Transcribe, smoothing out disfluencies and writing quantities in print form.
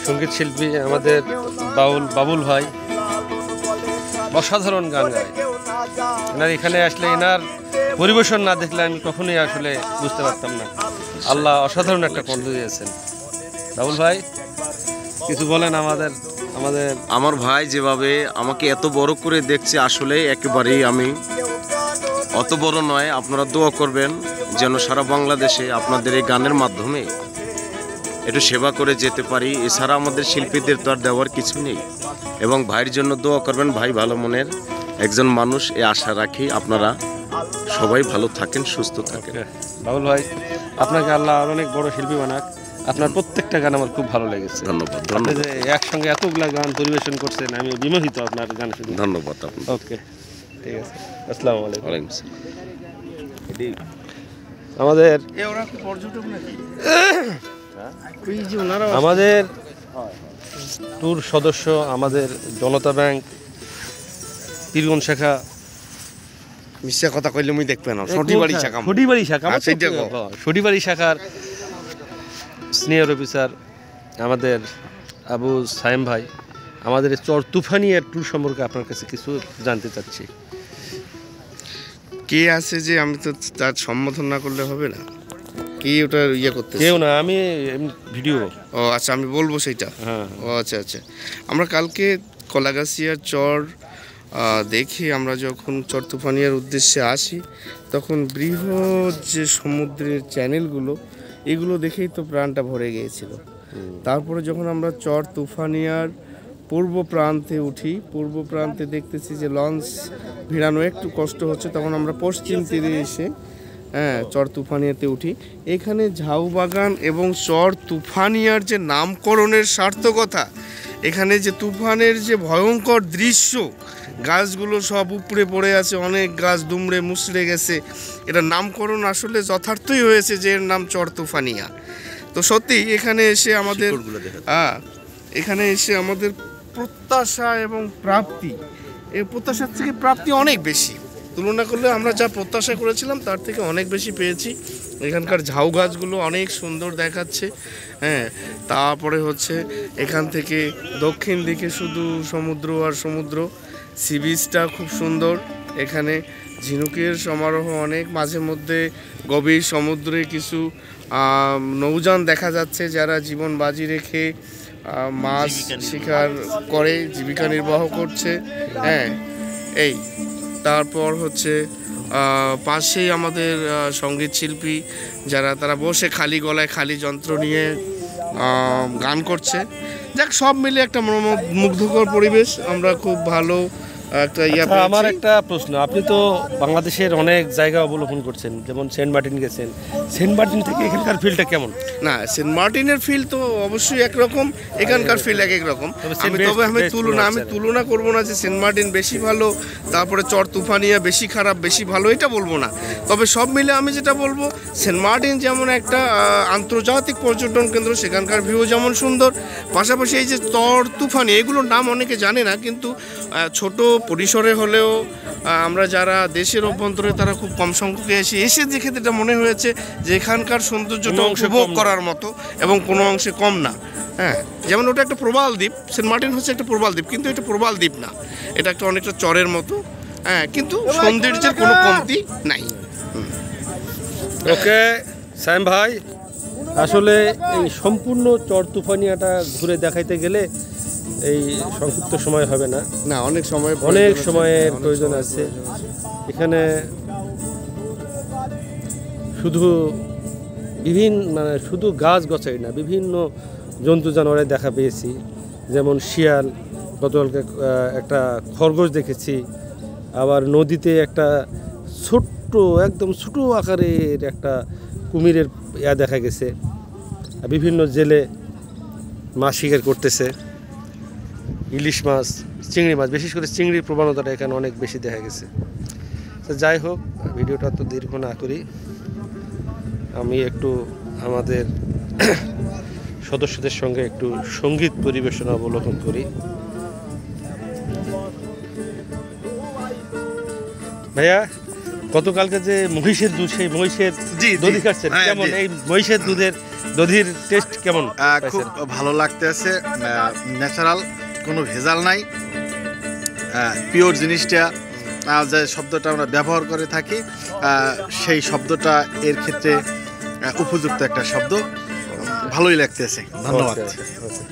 সঙ্গীত শিল্পী আমাদের বাবুল ভাই অসাধারণ গান গায়। এনার এখানে আসলে এনার পরিবেশন না দেখলে আমি কখনোই আসলে বুঝতে পারতাম না। আল্লাহ অসাধারণ একটা কণ্ঠ দিয়েছেন। বাবুল ভাই কিছু বলেন আমার ভাই যেভাবে আমাকে এত বড় করে দেখছে, আসলে একেবারেই আমি অত বড় নয়। আপনারা দোয়া করবেন যেন সারা বাংলাদেশে আপনাদের এই গানের মাধ্যমে একটু সেবা করে যেতে পারি। এছাড়া আমাদের শিল্পীদের তো আর দেওয়ার কিছু নেই। এবং ভাইয়ের জন্য দোয়া করবেন, ভাই ভালো মনের একজন মানুষ, এই আশা রাখি। আপনারা সবাই ভালো থাকেন, সুস্থ থাকেন। বাবুল ভাই আপনাকে আল্লাহ অনেক বড় শিল্পী বানাক। আপনার প্রত্যেকটা গান আমার খুব ভালো লেগেছে। ধন্যবাদ। আপনি যে একসঙ্গে এতগুলা গান পরিবেশন করছেন, আমি বিমোহিত আপনার গান শুনে। ধন্যবাদ। ওকে, ঠিক আছে। আসসালামু আলাইকুম। ওয়ালাইকুম আসসালাম। আমাদের ট্যুর সদস্য আমাদের জনতা ব্যাংক পীরগঞ্জ শাখা। মিথ্যা কথা কইলে মুই দেখবে না। সটিবাড়ি শাখার সিনিয়র অফিসার আমাদের আবু সাইম ভাই আমাদের চর তুফানিয়ার ট্যুর সম্পর্কে আপনার কাছে কিছু জানতে চাচ্ছি। কে আছে যে আমি তো তার সম্বোধন না করলে হবে না? কি ওটা ইয়ে করতে? কেউ না, আমি ভিডিও। ও আচ্ছা, আমি বলবো সেইটা। হ্যাঁ। ও আচ্ছা আচ্ছা। আমরা কালকে কলাগাছিয়ার চর দেখি, আমরা যখন চর তুফানিয়ার উদ্দেশ্যে আসি তখন বৃহৎ যে সমুদ্রের চ্যানেলগুলো, এগুলো দেখেই তো প্রাণটা ভরে গিয়েছিল। তারপরে যখন আমরা চর তুফানিয়ার পূর্ব প্রান্তে উঠি, পূর্ব প্রান্তে দেখতেছি যে লঞ্চ ভিড়ানো একটু কষ্ট হচ্ছে, তখন আমরা পশ্চিম তীরে এসে চর তুফানিয়াতে উঠি। এখানে ঝাউবাগান এবং চর তুফানিয়ার যে নামকরণের সার্থকতা, এখানে যে তুফানের যে ভয়ঙ্কর দৃশ্য, গাছগুলো সব উপড়ে পড়ে আছে, অনেক গাছ দুমড়ে মুচড়ে গেছে। এটা নামকরণ আসলে যথার্থই হয়েছে যে এর নাম চর তুফানিয়া। তো সত্যি এখানে এসে আমাদের প্রত্যাশা এবং প্রাপ্তি, এই প্রত্যাশার থেকে প্রাপ্তি অনেক বেশি। তুলনা করলে আমরা যা প্রত্যাশা করেছিলাম তার থেকে অনেক বেশি পেয়েছি। এখানকার ঝাউ গাছগুলো অনেক সুন্দর দেখাচ্ছে। তারপরে হচ্ছে এখান থেকে দক্ষিণ দিকে শুধু সমুদ্র আর সমুদ্র। সি বিচটা খুব সুন্দর। এখানে ঝিনুকের সমারোহ অনেক। মাঝে মধ্যে গভীর সমুদ্রে কিছু নৌযান দেখা যাচ্ছে, যারা জীবন বাজি রেখে মাছ শিকার করে জীবিকা নির্বাহ করছে। এই তারপর হচ্ছে পাশেই আমাদের সঙ্গীত শিল্পী, তারা বসে খালি গলায় খালি যন্ত্র নিয়ে গান করছে। যাক, সব মিলে একটা মুগ্ধকর পরিবেশ। আমরা খুব ভালো একটা আমার একটা প্রশ্ন, আপনি তো বাংলাদেশের অনেক জায়গা অবলোকন করছেন, যেমন সেন্ট মার্টিন গেছেন। সেন্ট মার্টিন থেকে এখানকার ফিলটা কেমন? না, সেন্ট মার্টিনের ফিল তো অবশ্যই একরকম, এখানকার ফিল এক রকম। আমি তুলনা করবো না যে সেন্ট মার্টিন বেশি ভালো, তারপরে চর তুফানিয়া বেশি খারাপ বেশি ভালো, এটা বলবো না। তবে সব মিলে আমি যেটা বলবো, সেন্ট মার্টিন যেমন একটা আন্তর্জাতিক পর্যটন কেন্দ্র, সেখানকার ভিউ যেমন সুন্দর, পাশাপাশি এই যে চর তুফানি, এগুলোর নাম অনেকে জানে না, কিন্তু ছোট পরিসরে হলেও আমরা যারা দেশের অভ্যন্তরে তারা খুব কম সংখ্যকে এসে দেখে এটা মনে হয়েছে যে এখানকার সৌন্দর্যটা উপভোগ করার মতো এবং কোনো অংশে কম না। যেমন ওটা একটা প্রবাল দ্বীপ, সেন্ট মার্টিন হচ্ছে একটা প্রবাল দ্বীপ, কিন্তু এটা প্রবাল দ্বীপ না, এটা একটা অনেকটা চরের মতো। কিন্তু সৌন্দর্যের কোনো কমতি নাই। ওকে সাইম ভাই, আসলে এই সম্পূর্ণ চর তুফানিয়াটা ঘুরে দেখাইতে গেলে এই সংক্ষিপ্ত সময় হবে না, অনেক সময়ের প্রয়োজন আছে। এখানে শুধু গাছ গছাই না, বিভিন্ন জন্তু জানোয়ারের দেখা পেয়েছি। যেমন শিয়াল, গতকালকে একটা খরগোশ দেখেছি। আবার নদীতে একটা একদম ছোট আকারের একটা কুমিরের দেখা গেছে। বিভিন্ন জেলে মাছ শিকার করতেছে, ইলিশ মাছ, চিংড়ি মাছ, বিশেষ করে চিংড়ির প্রবণতাটা এখানে অনেক বেশি দেখা গেছে। তো যাই হোক, ভিডিওটা তো দীর্ঘ না করি, আমি একটু আমাদের সদস্যদের সঙ্গে একটু সঙ্গীত পরিবেশনা অবলোকন করি। ভাইয়া, গতকালকে যে মহিষের দুধ, সেই মহিষের দধি খাচ্ছেন, কেমন? এই মহিষের দুধের দধির টেস্ট কেমন খুব পাইছেন? ভালো লাগতেছে, ন্যাচারাল, কোনো ভেজাল নাই, পিওর জিনিসটা, যে শব্দটা আমরা ব্যবহার করে থাকি সেই শব্দটা এর ক্ষেত্রে উপযুক্ত একটা শব্দ, ভালোই লাগতেছে। ধন্যবাদ। ওকে, ওকে।